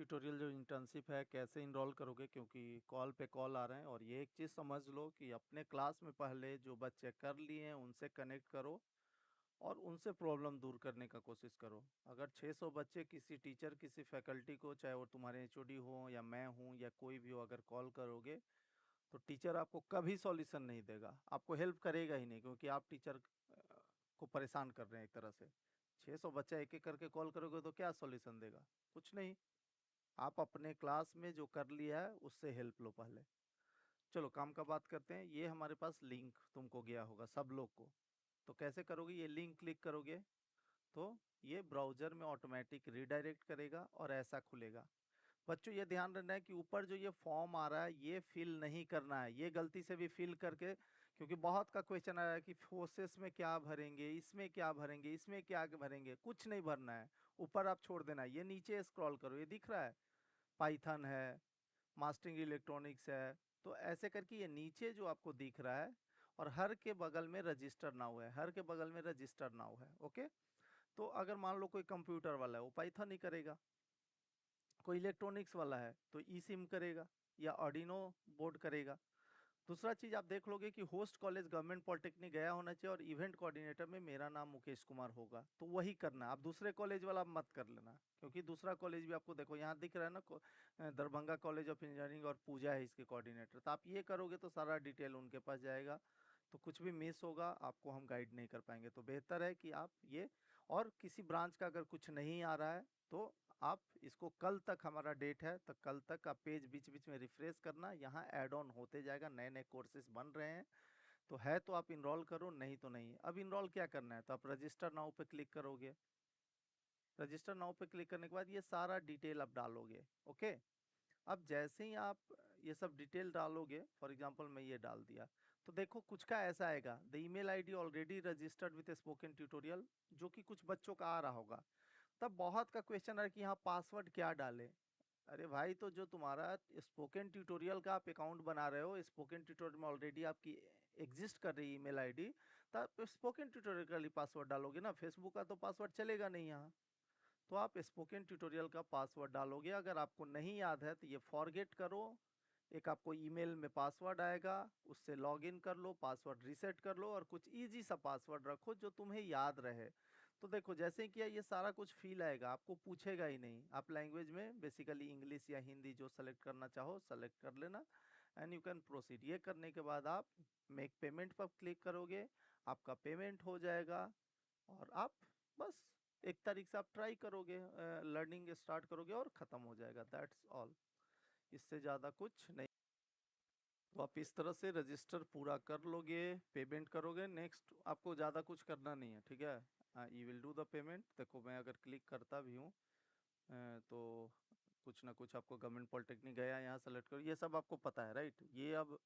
Tutorial जो internship है कैसे इनरोल करोगे, क्योंकि कॉल पे कॉल आ रहे हैं। और ये एक चीज़ समझ लो कि अपने क्लास में पहले जो बच्चे कर लिए हैं उनसे कनेक्ट करो और उनसे प्रॉब्लम दूर करने का कोशिश करो। अगर 600 बच्चे किसी टीचर किसी फैकल्टी को, चाहे वो तुम्हारे एचओडी हो या मैं हूँ या कोई भी हो, अगर कॉल करोगे तो टीचर आपको कभी सॉल्यूशन नहीं देगा, आपको हेल्प करेगा ही नहीं, क्योंकि आप टीचर को परेशान कर रहे हैं एक तरह से। 600 बच्चा एक एक करके कॉल करोगे तो क्या सॉल्यूशन देगा? कुछ नहीं। आप अपने क्लास में जो कर लिया है उससे हेल्प लो पहले। चलो काम का बात करते हैं। ये हमारे पास लिंक तुमको गया होगा सब लोग को। तो कैसे करोगे? ये लिंक क्लिक करोगे तो ये ब्राउजर में ऑटोमेटिक रिडायरेक्ट करेगा और ऐसा खुलेगा। बच्चों ये ध्यान रखना है कि ऊपर जो ये फॉर्म आ रहा है ये फिल नहीं करना है, ये गलती से भी फिल करके, क्योंकि बहुत का क्वेश्चन आ रहा है कि फोर्सेस में क्या भरेंगे, इसमें क्या भरेंगे, इसमें क्या भरेंगे। कुछ नहीं भरना है, ऊपर आप छोड़ देना है। ये नीचे स्क्रॉल करो, ये दिख रहा है पाइथन है, मास्टरिंग इलेक्ट्रॉनिक्स है। तो ऐसे करके ये नीचे जो आपको दिख रहा है, और हर के बगल में रजिस्टर नाउ है, हर के बगल में रजिस्टर नाउ है। ओके। तो अगर मान लो कोई कंप्यूटर वाला है वो पाइथन ही करेगा, कोई इलेक्ट्रॉनिक्स वाला है तो ई सिम करेगा या ऑर्डिनो बोर्ड करेगा। दूसरा चीज आप देख लोगे कि होस्ट कॉलेज गवर्नमेंट पॉलिटेक्निक गया होना चाहिए और इवेंट कोऑर्डिनेटर में मेरा नाम मुकेश कुमार होगा, तो वही करना। आप दूसरे कॉलेज वाला मत कर लेना, क्योंकि दूसरा कॉलेज भी आपको देखो यहाँ दिख रहा है ना, दरभंगा कॉलेज ऑफ इंजीनियरिंग और पूजा है इसके कोऑर्डिनेटर। तो आप ये करोगे तो सारा डिटेल उनके पास जाएगा, तो कुछ भी मिस होगा आपको हम गाइड नहीं कर पाएंगे। तो बेहतर है कि आप ये, और किसी ब्रांच का अगर कुछ नहीं आ रहा है तो आप इसको, कल तक हमारा डेट है, तो कल तक आप पेज बीच बीच में रिफ्रेश करना, यहाँ ऐड ऑन होते जाएगा, नए नए कोर्सेज बन रहे हैं। तो है तो आप इनरोल करो, नहीं तो नहीं। अब इनरोल क्या करना है, तो आप रजिस्टर नाउ पे क्लिक करोगे। रजिस्टर नाउ पे क्लिक करने के बाद ये सारा डिटेल आप डालोगे। ओके। अब जैसे ही आप ये सब डिटेल डालोगे, फॉर एग्जांपल मैं ये डाल दिया, तो देखो कुछ का ऐसा आएगा, the email ID already registered with spoken tutorial, जो कि कुछ बच्चों का आ रहा होगा। तब बहुत का क्वेश्चन है कि यहाँ पासवर्ड क्या डाले। अरे भाई, तो जो तुम्हारा स्पोकन ट्यूटोरियल का आप अकाउंट बना रहे हो, स्पोकन ट्यूटोरियल में ऑलरेडी आपकी एग्जिस्ट कर रही ईमेल आईडी, तब स्पोकन ट्यूटोरियल का ही पासवर्ड डालोगे ना, फेसबुक का तो पासवर्ड चलेगा नहीं यहाँ। तो आप स्पोकन ट्यूटोरियल का पासवर्ड डालोगे। अगर आपको नहीं याद है तो ये फॉरगेट करो, एक आपको ईमेल में पासवर्ड आएगा, उससे लॉगिन कर लो, पासवर्ड रीसेट कर लो, और कुछ इजी सा पासवर्ड रखो जो तुम्हें याद रहे। तो देखो जैसे किया, ये सारा कुछ फील आएगा, आपको पूछेगा ही नहीं। आप लैंग्वेज में बेसिकली इंग्लिश या हिंदी जो सेलेक्ट करना चाहो सेलेक्ट कर लेना, एंड यू कैन प्रोसीड। ये करने के बाद आप मेक पेमेंट पर क्लिक करोगे, आपका पेमेंट हो जाएगा, और आप बस एक तारीख से आप ट्राई करोगे, लर्निंग स्टार्ट करोगे और ख़त्म हो जाएगा। दैट्स ऑल, इससे ज़्यादा कुछ नहीं। तो आप इस तरह से रजिस्टर पूरा कर लोगे, पेमेंट करोगे, नेक्स्ट आपको ज़्यादा कुछ करना नहीं है। ठीक है, you will do the payment. देखो मैं अगर क्लिक करता भी हूँ तो कुछ ना कुछ आपको, गवर्नमेंट पॉलिटेक्निक गया, यहाँ सेलेक्ट करो, ये सब आपको पता है राइट, ये अब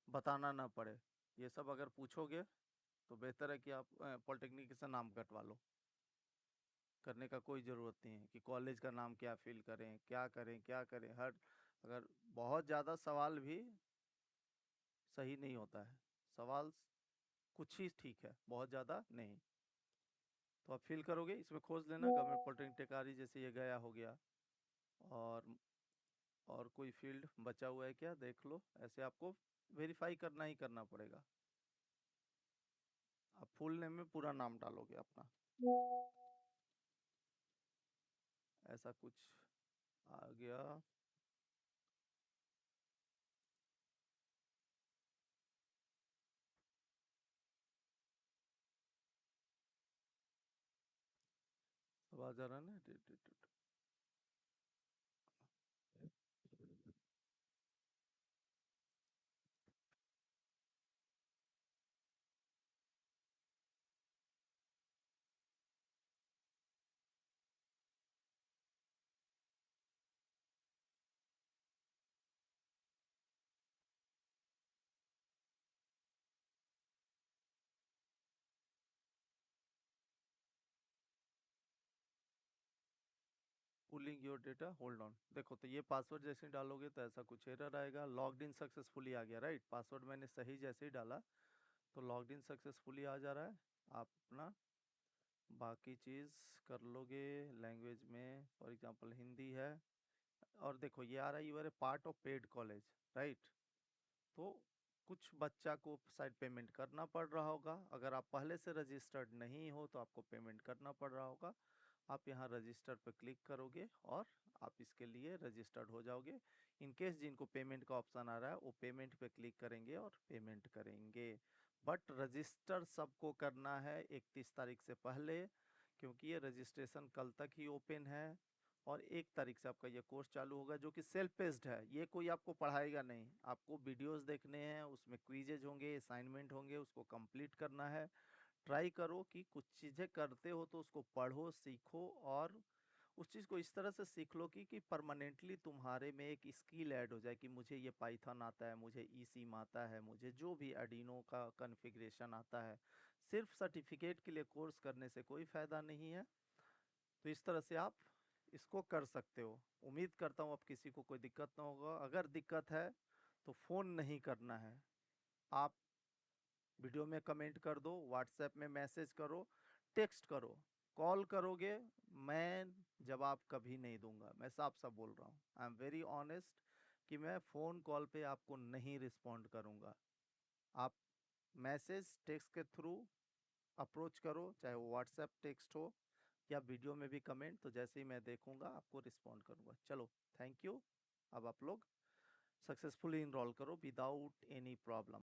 बताना ना पड़े। ये सब अगर पूछोगे तो बेहतर है कि आप पॉलिटेक्निक से नाम कटवा लो। करने का कोई ज़रूरत नहीं है कि कॉलेज का नाम क्या फिल करें, क्या करें, क्या करें। हर, अगर बहुत ज़्यादा सवाल भी सही नहीं होता है, सवाल कुछ ही ठीक है, बहुत ज़्यादा नहीं। तो आप फिल करोगे, इसमें खोज लेना गवर्नमेंट पॉलिटेक्निक टेकारी, जैसे ये गया हो गया। और और कोई फील्ड बचा हुआ है क्या देख लो, ऐसे आपको वेरीफाई करना ही करना पड़ेगा। आप फुल नेम में पूरा नाम डालोगे अपना, ऐसा कुछ आ गया। सब आ जा रहा है ना। Pulling your data, hold on. देखो तो ये पासवर्ड जैसे ही डालोगे तो ऐसा कुछ एरर आएगा, लॉग्ड इन सक्सेसफुली आ गया राइट। पासवर्ड मैंने सही जैसे ही डाला तो लॉग्ड इन सक्सेसफुली आ जा रहा है। आप अपना बाकी चीज़ कर लोगे लैंग्वेज में, फॉर एग्जांपल हिंदी है, और देखो ये आ रहा है you are a part of paid college, right? तो कुछ बच्चा को शायद पेमेंट करना पड़ रहा होगा। अगर आप पहले से रजिस्टर्ड नहीं हो तो आपको पेमेंट करना पड़ रहा होगा। आप यहाँ रजिस्टर पर क्लिक करोगे और आप इसके लिए रजिस्टर्ड हो जाओगे। इन केस जिनको पेमेंट का ऑप्शन आ रहा है वो पेमेंट पे क्लिक करेंगे और पेमेंट करेंगे। बट रजिस्टर सबको करना है 31 तारीख से पहले, क्योंकि ये रजिस्ट्रेशन कल तक ही ओपन है। और 1 तारीख से आपका ये कोर्स चालू होगा, जो कि सेल्फ पेस्ड है। ये कोई आपको पढ़ाएगा नहीं, आपको वीडियोस देखने हैं, उसमें क्विजेज होंगे, असाइनमेंट होंगे, उसको कंप्लीट करना है। ट्राई करो कि कुछ चीज़ें करते हो तो उसको पढ़ो, सीखो, और उस चीज़ को इस तरह से सीख लो कि परमानेंटली तुम्हारे में एक स्किल ऐड हो जाए कि मुझे ये पाइथन आता है, मुझे ई सिम आता है, मुझे जो भी आर्डिनो का कॉन्फ़िगरेशन आता है। सिर्फ सर्टिफिकेट के लिए कोर्स करने से कोई फ़ायदा नहीं है। तो इस तरह से आप इसको कर सकते हो। उम्मीद करता हूँ अब किसी को कोई दिक्कत ना होगा। अगर दिक्कत है तो फ़ोन नहीं करना है, आप वीडियो में कमेंट कर दो, व्हाट्सएप में मैसेज करो, टेक्स्ट करो। कॉल करोगे, मैं जवाब कभी नहीं दूंगा, मैं साफ साफ बोल रहा हूँ। आई एम वेरी ऑनेस्ट कि मैं फ़ोन कॉल पे आपको नहीं रिस्पॉन्ड करूँगा। आप मैसेज टेक्स्ट के थ्रू अप्रोच करो, चाहे वो व्हाट्सएप टेक्स्ट हो या वीडियो में भी कमेंट, तो जैसे ही मैं देखूंगा आपको रिस्पॉन्ड करूंगा। चलो, थैंक यू। अब आप लोग सक्सेसफुली इनरोल करो विदाउट एनी प्रॉब्लम।